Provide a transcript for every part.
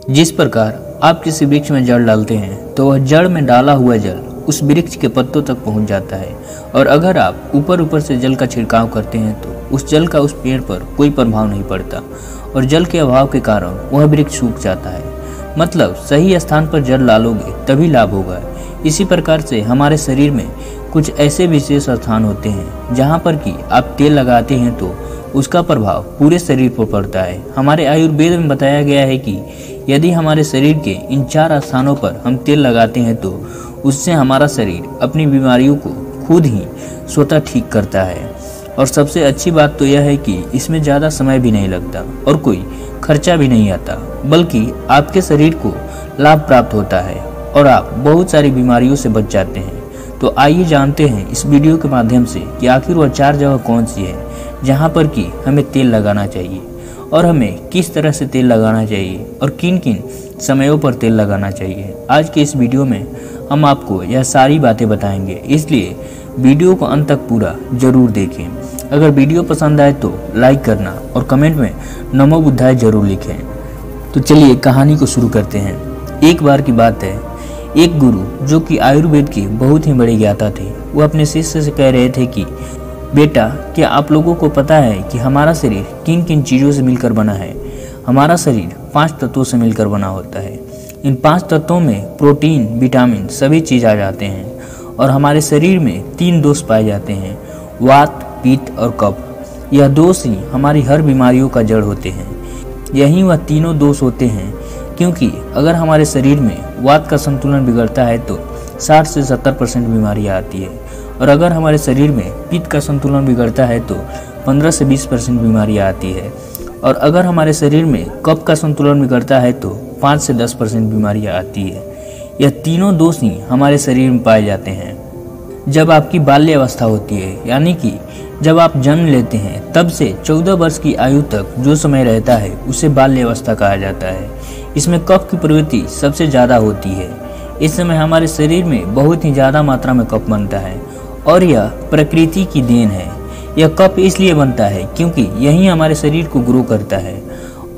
जिस प्रकार आप किसी वृक्ष में जड़ डालते हैं तो वह जड़ में डाला हुआ जल उस वृक्ष के पत्तों तक पहुंच जाता है, और अगर आप ऊपर से जल का छिड़काव करते हैं तो उस जल का उस पेड़ पर कोई प्रभाव नहीं पड़ता और जल के अभाव के कारण वह वृक्ष सूख जाता है। मतलब सही स्थान पर जल डालोगे तभी लाभ होगा। इसी प्रकार से हमारे शरीर में कुछ ऐसे विशेष स्थान होते हैं जहाँ पर कि आप तेल लगाते हैं तो उसका प्रभाव पूरे शरीर पर पड़ता है। हमारे आयुर्वेद में बताया गया है कि यदि हमारे शरीर के इन 4 स्थानों पर हम तेल लगाते हैं तो उससे हमारा शरीर अपनी बीमारियों को खुद ही स्वतः ठीक करता है। और सबसे अच्छी बात तो यह है कि इसमें ज़्यादा समय भी नहीं लगता और कोई खर्चा भी नहीं आता, बल्कि आपके शरीर को लाभ प्राप्त होता है और आप बहुत सारी बीमारियों से बच जाते हैं। तो आइए जानते हैं इस वीडियो के माध्यम से कि आखिर वह 4 जगह कौन सी है जहाँ पर कि हमें तेल लगाना चाहिए और हमें किस तरह से तेल लगाना चाहिए और किन किन समयों पर तेल लगाना चाहिए। आज के इस वीडियो में हम आपको यह सारी बातें बताएंगे, इसलिए वीडियो को अंत तक पूरा जरूर देखें। अगर वीडियो पसंद आए तो लाइक करना और कमेंट में नमो बुद्धाय जरूर लिखें। तो चलिए कहानी को शुरू करते हैं। एक बार की बात है, एक गुरु जो कि आयुर्वेद के बहुत ही बड़े ज्ञाता थे, वो अपने शिष्य से कह रहे थे कि बेटा, क्या आप लोगों को पता है कि हमारा शरीर किन किन चीज़ों से मिलकर बना है? हमारा शरीर 5 तत्वों से मिलकर बना होता है। इन 5 तत्वों में प्रोटीन, विटामिन सभी चीज़ आ जाते हैं और हमारे शरीर में 3 दोष पाए जाते हैं, वात, पित्त और कफ। यह दोष ही हमारी हर बीमारियों का जड़ होते हैं। यही वह तीनों दोष होते हैं, क्योंकि अगर हमारे शरीर में वात का संतुलन बिगड़ता है तो 60 से 70% बीमारियाँ आती है, और अगर हमारे शरीर में पित्त का संतुलन बिगड़ता है तो 15 से 20% बीमारियाँ आती है, और अगर हमारे शरीर में कफ का संतुलन बिगड़ता है तो 5 से 10% बीमारियाँ आती है। यह तीनों दोष ही हमारे शरीर में पाए जाते हैं। जब आपकी बाल्य अवस्था होती है, यानी कि जब आप जन्म लेते हैं, तब से 14 वर्ष की आयु तक जो समय रहता है उसे बाल्य अवस्था कहा जाता है। इसमें कफ की प्रवृत्ति सबसे ज़्यादा होती है। इस समय हमारे शरीर में बहुत ही ज़्यादा मात्रा में कफ बनता है और यह प्रकृति की देन है। यह कफ इसलिए बनता है क्योंकि यही हमारे शरीर को ग्रो करता है,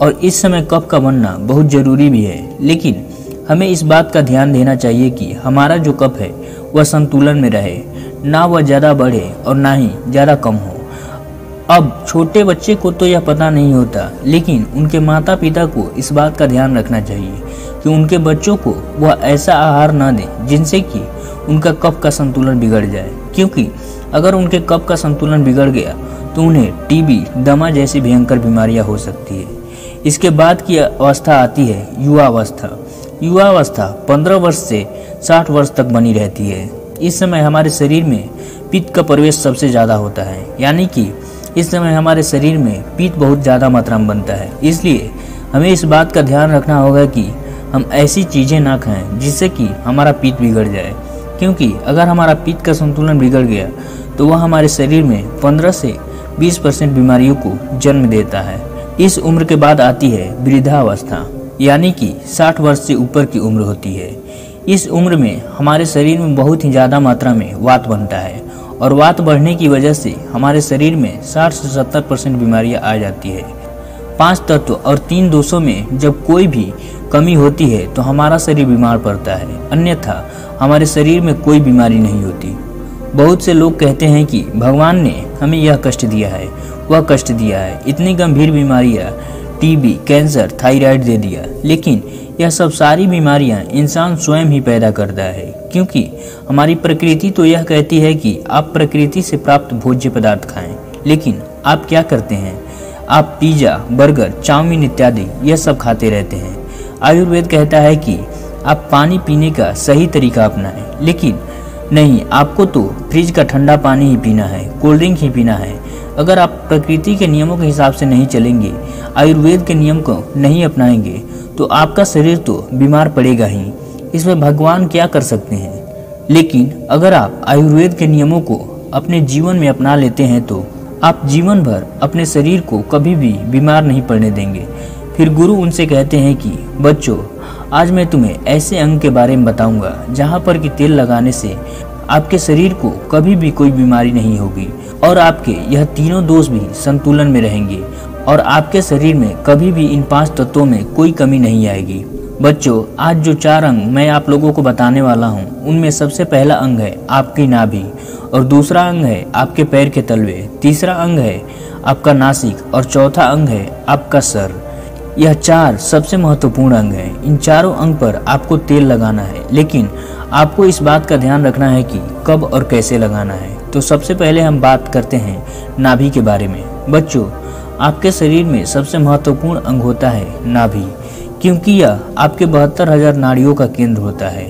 और इस समय कफ का बनना बहुत ज़रूरी भी है। लेकिन हमें इस बात का ध्यान देना चाहिए कि हमारा जो कफ है वह संतुलन में रहे, ना वह ज़्यादा बढ़े और ना ही ज़्यादा कम हो। अब छोटे बच्चे को तो यह पता नहीं होता, लेकिन उनके माता पिता को इस बात का ध्यान रखना चाहिए कि उनके बच्चों को वह ऐसा आहार न दें जिनसे कि उनका कफ का संतुलन बिगड़ जाए, क्योंकि अगर उनके कफ का संतुलन बिगड़ गया तो उन्हें टीबी, दमा जैसी भयंकर बीमारियां हो सकती है। इसके बाद की अवस्था आती है युवावस्था। युवावस्था 15 वर्ष से 60 वर्ष तक बनी रहती है। इस समय हमारे शरीर में पित्त का प्रवेश सबसे ज़्यादा होता है, यानी कि इस समय हमारे शरीर में पित्त बहुत ज़्यादा मात्रा में बनता है। इसलिए हमें इस बात का ध्यान रखना होगा कि हम ऐसी चीज़ें ना खाएं जिससे कि हमारा पित्त बिगड़ जाए, क्योंकि अगर हमारा पित्त का संतुलन बिगड़ गया तो वह हमारे शरीर में 15 से 20% बीमारियों को जन्म देता है। इस उम्र के बाद आती है वृद्धावस्था, यानी कि 60 वर्ष से ऊपर की उम्र होती है। इस उम्र में हमारे शरीर में बहुत ही ज़्यादा मात्रा में वात बनता है, और वात बढ़ने की वजह से हमारे शरीर में 60 से 70% बीमारियाँ आ जाती है। 5 तत्व और 3 दोषों में जब कोई भी कमी होती है तो हमारा शरीर बीमार पड़ता है, अन्यथा हमारे शरीर में कोई बीमारी नहीं होती। बहुत से लोग कहते हैं कि भगवान ने हमें यह कष्ट दिया है, वह कष्ट दिया है, इतनी गंभीर बीमारियाँ, टीबी, कैंसर, थायराइड दे दिया। लेकिन यह सब सारी बीमारियां इंसान स्वयं ही पैदा करता है, क्योंकि हमारी प्रकृति तो यह कहती है कि आप प्रकृति से प्राप्त भोज्य पदार्थ खाएं, लेकिन आप क्या करते हैं? आप पिज्ज़ा, बर्गर, चाउमीन इत्यादि यह सब खाते रहते हैं। आयुर्वेद कहता है कि आप पानी पीने का सही तरीका अपनाएं, लेकिन नहीं, आपको तो फ्रिज का ठंडा पानी ही पीना है, कोल्ड ड्रिंक ही पीना है। अगर आप प्रकृति के नियमों के हिसाब से नहीं चलेंगे, आयुर्वेद के नियम को नहीं अपनाएंगे, तो आपका शरीर तो बीमार पड़ेगा ही। इसमें भगवान क्या कर सकते हैं? लेकिन अगर आप आयुर्वेद के नियमों को अपने जीवन में अपना लेते हैं तो आप जीवन भर अपने शरीर को कभी भी बीमार नहीं पड़ने देंगे। फिर गुरु उनसे कहते हैं कि बच्चों, आज मैं तुम्हें ऐसे अंग के बारे में बताऊंगा जहां पर कि तेल लगाने से आपके शरीर को कभी भी कोई बीमारी नहीं होगी और आपके यह तीनों दोष भी संतुलन में रहेंगे और आपके शरीर में कभी भी इन 5 तत्वों में कोई कमी नहीं आएगी। बच्चों, आज जो 4 अंग मैं आप लोगों को बताने वाला हूँ, उनमें सबसे पहला अंग है आपकी नाभि, और दूसरा अंग है आपके पैर के तलवे, तीसरा अंग है आपका नासिक और चौथा अंग है आपका सर। यह 4 सबसे महत्वपूर्ण अंग हैं। इन चारों अंग पर आपको तेल लगाना है, लेकिन आपको इस बात का ध्यान रखना है कि कब और कैसे लगाना है। तो सबसे पहले हम बात करते हैं नाभि के बारे में। बच्चों, आपके शरीर में सबसे महत्वपूर्ण अंग होता है नाभि, क्योंकि यह आपके 72,000 नाड़ियों का केंद्र होता है।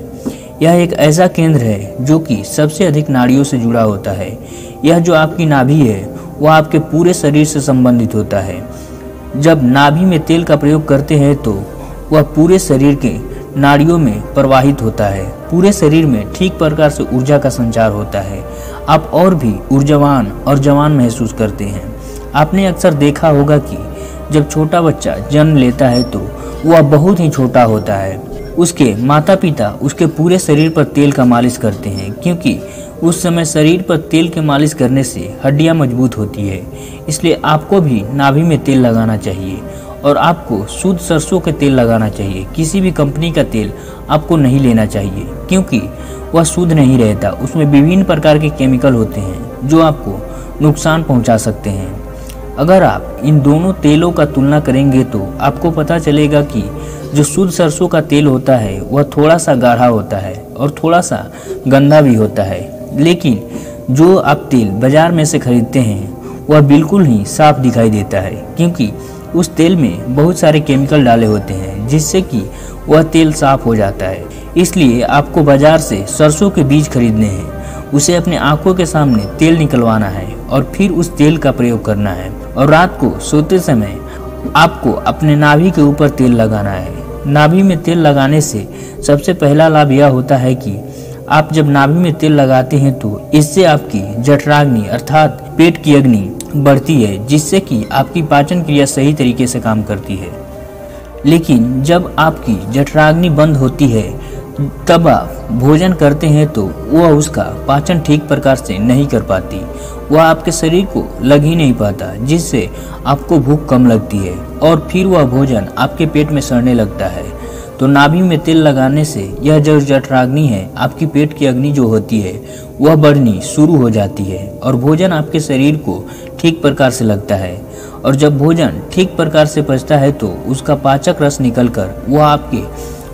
यह एक ऐसा केंद्र है जो कि सबसे अधिक नाड़ियों से जुड़ा होता है। यह जो आपकी नाभि है वह आपके पूरे शरीर से संबंधित होता है। जब नाभि में तेल का प्रयोग करते हैं तो वह पूरे शरीर के नाड़ियों में प्रवाहित होता है। पूरे शरीर में ठीक प्रकार से ऊर्जा का संचार होता है। आप और भी ऊर्जावान और जवान महसूस करते हैं। आपने अक्सर देखा होगा कि जब छोटा बच्चा जन्म लेता है तो वह बहुत ही छोटा होता है। उसके माता पिता उसके पूरे शरीर पर तेल का मालिश करते हैं, क्योंकि उस समय शरीर पर तेल के मालिश करने से हड्डियां मजबूत होती है। इसलिए आपको भी नाभि में तेल लगाना चाहिए, और आपको शुद्ध सरसों के तेल लगाना चाहिए। किसी भी कंपनी का तेल आपको नहीं लेना चाहिए, क्योंकि वह शुद्ध नहीं रहता। उसमें विभिन्न प्रकार के केमिकल होते हैं जो आपको नुकसान पहुंचा सकते हैं। अगर आप इन दोनों तेलों का तुलना करेंगे तो आपको पता चलेगा कि जो शुद्ध सरसों का तेल होता है वह थोड़ा सा गाढ़ा होता है और थोड़ा सा गंदा भी होता है, लेकिन जो आप तेल बाजार में से खरीदते हैं वह बिल्कुल ही साफ दिखाई देता है, क्योंकि उस तेल में बहुत सारे केमिकल डाले होते हैं जिससे कि वह तेल साफ हो जाता है। इसलिए आपको बाजार से सरसों के बीज खरीदने हैं, उसे अपने आंखों के सामने तेल निकलवाना है और फिर उस तेल का प्रयोग करना है। और रात को सोते समय आपको अपने नाभि के ऊपर तेल लगाना है। नाभि में तेल लगाने से सबसे पहला लाभ यह होता है कि आप जब नाभि में तेल लगाते हैं तो इससे आपकी जठराग्नि अर्थात पेट की अग्नि बढ़ती है, जिससे कि आपकी पाचन क्रिया सही तरीके से काम करती है। लेकिन जब आपकी जठराग्नि बंद होती है तब आप भोजन करते हैं तो वह उसका पाचन ठीक प्रकार से नहीं कर पाती, वह आपके शरीर को लग ही नहीं पाता, जिससे आपको भूख कम लगती है और फिर वह भोजन आपके पेट में सड़ने लगता है। तो नाभि में तेल लगाने से यह जो जठराग्नि है, आपकी पेट की अग्नि जो होती है वह बढ़नी शुरू हो जाती है और भोजन आपके शरीर को ठीक प्रकार से लगता है। और जब भोजन ठीक प्रकार से पचता है तो उसका पाचक रस निकलकर वह आपके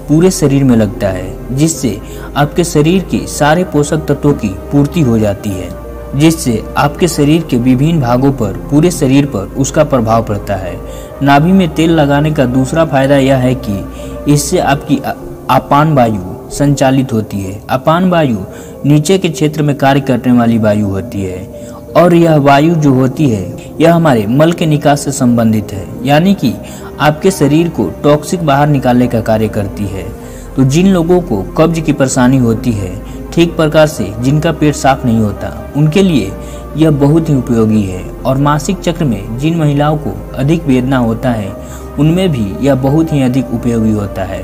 पूरे शरीर में लगता है, जिससे आपके शरीर के सारे पोषक तत्वों की पूर्ति हो जाती है, जिससे आपके शरीर के विभिन्न भागों पर पूरे शरीर पर उसका प्रभाव पड़ता है। नाभि में तेल लगाने का दूसरा फायदा यह है कि इससे आपकी अपान वायु संचालित होती है। अपान वायु नीचे के क्षेत्र में कार्य करने वाली वायु होती है, और यह वायु जो होती है यह हमारे मल के निकास से संबंधित है, यानी कि आपके शरीर को टॉक्सिक बाहर निकालने का कार्य करती है। तो जिन लोगों को कब्ज की परेशानी होती है ठीक प्रकार से, जिनका पेट साफ नहीं होता, उनके लिए यह बहुत ही उपयोगी है। और मासिक चक्र में जिन महिलाओं को अधिक वेदना होता है उनमें भी यह बहुत ही अधिक उपयोगी होता है।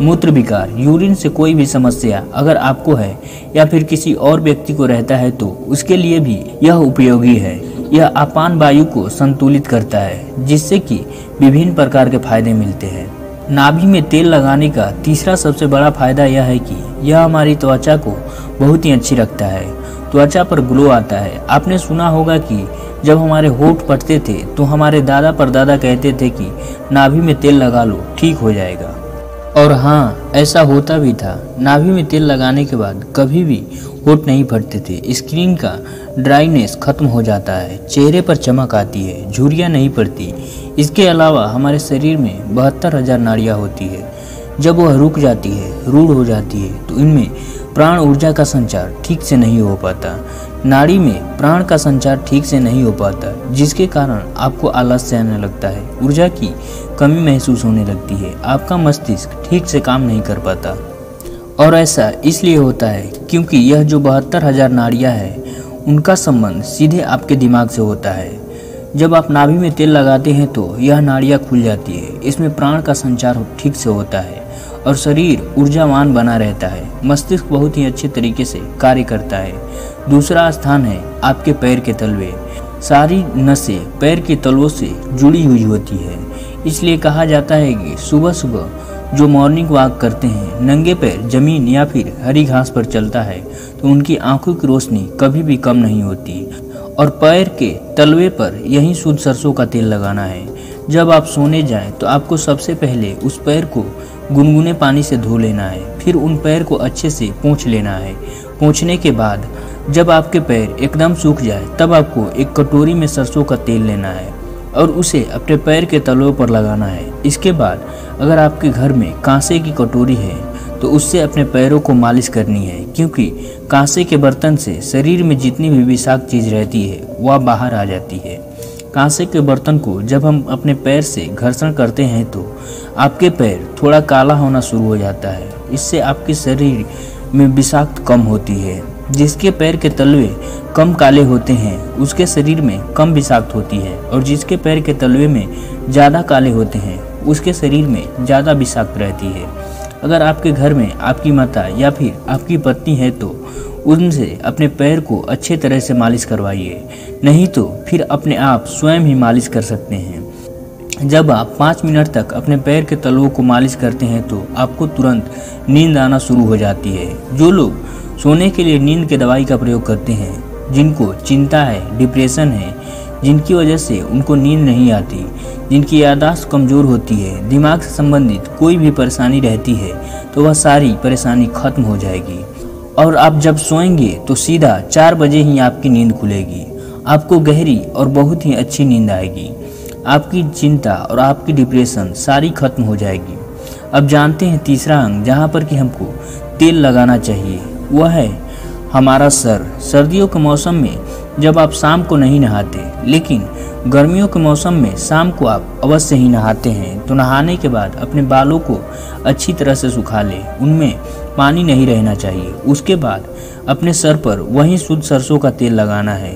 मूत्र विकार, यूरिन से कोई भी समस्या अगर आपको है या फिर किसी और व्यक्ति को रहता है तो उसके लिए भी यह उपयोगी है। यह अपान वायु को संतुलित करता है, जिससे कि विभिन्न प्रकार के फायदे मिलते हैं। नाभि में तेल लगाने का तीसरा सबसे बड़ा फायदा यह है कि यह हमारी त्वचा को बहुत ही अच्छी रखता है। त्वचा पर ग्लो आता है। आपने सुना होगा कि जब हमारे होंठ फटते थे तो हमारे दादा परदादा कहते थे कि नाभि में तेल लगा लो, ठीक हो जाएगा। और हाँ, ऐसा होता भी था। नाभि में तेल लगाने के बाद कभी भी होंठ नहीं फटते थे। स्किन का ड्राइनेस खत्म हो जाता है, चेहरे पर चमक आती है, झुर्रियाँ नहीं पड़ती। इसके अलावा हमारे शरीर में 72,000 नाड़ियाँ होती है। जब वह रुक जाती है, रूढ़ हो जाती है, तो इनमें प्राण ऊर्जा का संचार ठीक से नहीं हो पाता। नाड़ी में प्राण का संचार ठीक से नहीं हो पाता, जिसके कारण आपको आलस्य आने लगता है, ऊर्जा की कमी महसूस होने लगती है, आपका मस्तिष्क ठीक से काम नहीं कर पाता। और ऐसा इसलिए होता है क्योंकि यह जो 72,000 नाड़ियाँ हैं उनका संबंध सीधे आपके दिमाग से होता है। जब आप नाभि में तेल लगाते हैं तो यह नाड़ियाँ खुल जाती है, इसमें प्राण का संचार ठीक से होता है और शरीर ऊर्जावान बना रहता है। मस्तिष्क बहुत ही अच्छे तरीके से कार्य करता है। दूसरा स्थान है आपके पैर के तलवे। सारी नसें पैर के तलवों से जुड़ी हुई होती है। इसलिए कहा जाता है कि सुबह सुबह जो मॉर्निंग वॉक करते हैं, नंगे पैर जमीन या फिर हरी घास पर चलता है तो उनकी आंखों की रोशनी कभी भी कम नहीं होती। और पैर के तलवे पर यही शुद्ध सरसों का तेल लगाना है। जब आप सोने जाएं तो आपको सबसे पहले उस पैर को गुनगुने पानी से धो लेना है, फिर उन पैर को अच्छे से पोंछ लेना है। पोंछने के बाद जब आपके पैर एकदम सूख जाए तब आपको एक कटोरी में सरसों का तेल लेना है और उसे अपने पैर के तलवों पर लगाना है। इसके बाद अगर आपके घर में कांसे की कटोरी है तो उससे अपने पैरों को मालिश करनी है, क्योंकि कांसे के बर्तन से शरीर में जितनी भी विषाक्त चीज रहती है वह बाहर आ जाती है। कांसे के बर्तन को जब हम अपने पैर से घर्षण करते हैं तो आपके पैर थोड़ा काला होना शुरू हो जाता है। इससे आपके शरीर में विषाक्त कम होती है। जिसके पैर के तलवे कम काले होते हैं उसके शरीर में कम विषाक्त होती है, और जिसके पैर के तलवे में ज़्यादा काले होते हैं उसके शरीर में ज़्यादा विषाक्त रहती है। अगर आपके घर में आपकी माता या फिर आपकी पत्नी है तो उनसे अपने पैर को अच्छे तरह से मालिश करवाइए, नहीं तो फिर अपने आप स्वयं ही मालिश कर सकते हैं। जब आप 5 मिनट तक अपने पैर के तलवों को मालिश करते हैं तो आपको तुरंत नींद आना शुरू हो जाती है। जो लोग सोने के लिए नींद के दवाई का प्रयोग करते हैं, जिनको चिंता है, डिप्रेशन है, जिनकी वजह से उनको नींद नहीं आती, जिनकी याददाश्त कमज़ोर होती है, दिमाग से संबंधित कोई भी परेशानी रहती है तो वह सारी परेशानी खत्म हो जाएगी। और आप जब सोएंगे तो सीधा 4 बजे ही आपकी नींद खुलेगी। आपको गहरी और बहुत ही अच्छी नींद आएगी। आपकी चिंता और आपकी डिप्रेशन सारी खत्म हो जाएगी। अब जानते हैं तीसरा अंग जहाँ पर कि हमको तेल लगाना चाहिए, वह है हमारा सर। सर्दियों के मौसम में जब आप शाम को नहीं नहाते, लेकिन गर्मियों के मौसम में शाम को आप अवश्य ही नहाते हैं, तो नहाने के बाद अपने बालों को अच्छी तरह से सुखा लें। उनमें पानी नहीं रहना चाहिए। उसके बाद अपने सर पर वही शुद्ध सरसों का तेल लगाना है।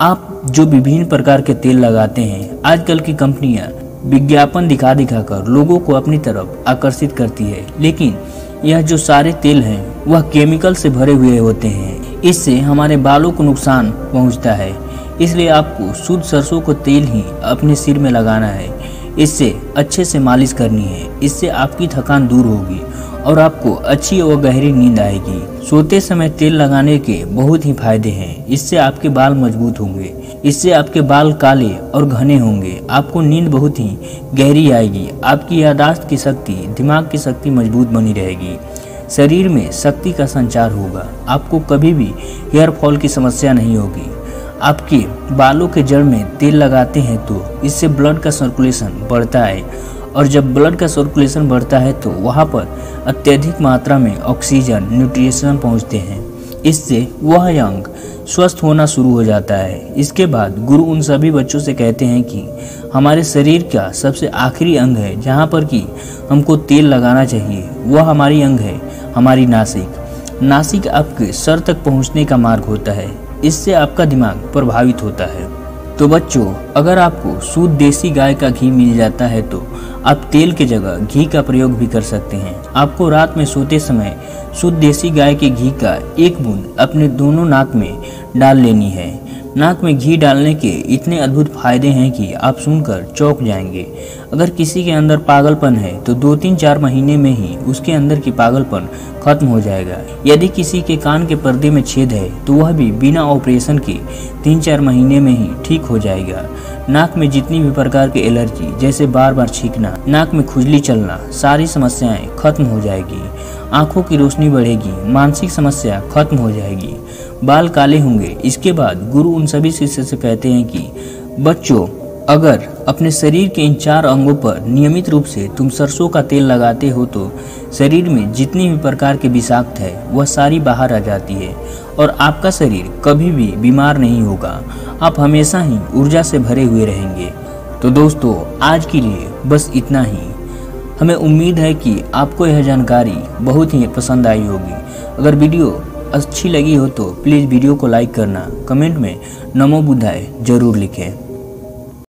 आप जो विभिन्न प्रकार के तेल लगाते हैं, आजकल की कंपनियां विज्ञापन दिखा दिखा कर लोगों को अपनी तरफ आकर्षित करती है, लेकिन यह जो सारे तेल हैं वह केमिकल से भरे हुए होते हैं। इससे हमारे बालों को नुकसान पहुंचता है। इसलिए आपको शुद्ध सरसों का तेल ही अपने सिर में लगाना है। इससे अच्छे से मालिश करनी है। इससे आपकी थकान दूर होगी और आपको अच्छी और गहरी नींद आएगी। सोते समय तेल लगाने के बहुत ही फायदे हैं। इससे आपके बाल मजबूत होंगे, इससे आपके बाल काले और घने होंगे। आपको नींद बहुत ही गहरी आएगी। आपकी याददाश्त की शक्ति, दिमाग की शक्ति मजबूत बनी रहेगी। शरीर में शक्ति का संचार होगा। आपको कभी भी हेयर फॉल की समस्या नहीं होगी। आपके बालों के जड़ में तेल लगाते हैं तो इससे ब्लड का सर्कुलेशन बढ़ता है, और जब ब्लड का सर्कुलेशन बढ़ता है तो वहाँ पर अत्यधिक मात्रा में ऑक्सीजन, न्यूट्रिशन पहुँचते हैं। इससे वह अंग स्वस्थ होना शुरू हो जाता है। इसके बाद गुरु उन सभी बच्चों से कहते हैं कि हमारे शरीर का सबसे आखिरी अंग है जहाँ पर कि हमको तेल लगाना चाहिए, वह हमारी अंग है हमारी नासिक। नासिक आपके सर तक पहुँचने का मार्ग होता है। इससे आपका दिमाग प्रभावित होता है। तो बच्चों, अगर आपको शुद्ध देसी गाय का घी मिल जाता है तो आप तेल के जगह घी का प्रयोग भी कर सकते हैं। आपको रात में सोते समय शुद्ध देसी गाय के घी का 1 बूंद अपने दोनों नाक में डाल लेनी है। नाक में घी डालने के इतने अद्भुत फायदे हैं कि आप सुनकर चौंक जाएंगे। अगर किसी के अंदर पागलपन है तो 2-3-4 महीने में ही उसके अंदर की पागलपन खत्म हो जाएगा। यदि किसी के कान के पर्दे में छेद है तो वह भी बिना ऑपरेशन के 3-4 महीने में ही ठीक हो जाएगा। नाक में जितनी भी प्रकार की एलर्जी, जैसे बार बार छींकना, नाक में खुजली चलना, सारी समस्याएं खत्म हो जाएगी। आंखों की रोशनी बढ़ेगी, मानसिक समस्या खत्म हो जाएगी, बाल काले होंगे। इसके बाद गुरु उन सभी शिष्य से कहते हैं कि बच्चों, अगर अपने शरीर के इन 4 अंगों पर नियमित रूप से तुम सरसों का तेल लगाते हो तो शरीर में जितनी भी प्रकार के विषाक्त है वह सारी बाहर आ जाती है और आपका शरीर कभी भी बीमार नहीं होगा। आप हमेशा ही ऊर्जा से भरे हुए रहेंगे। तो दोस्तों, आज के लिए बस इतना ही। हमें उम्मीद है कि आपको यह जानकारी बहुत ही पसंद आई होगी। अगर वीडियो अच्छी लगी हो तो प्लीज़ वीडियो को लाइक करना, कमेंट में नमो बुद्धाय जरूर लिखें।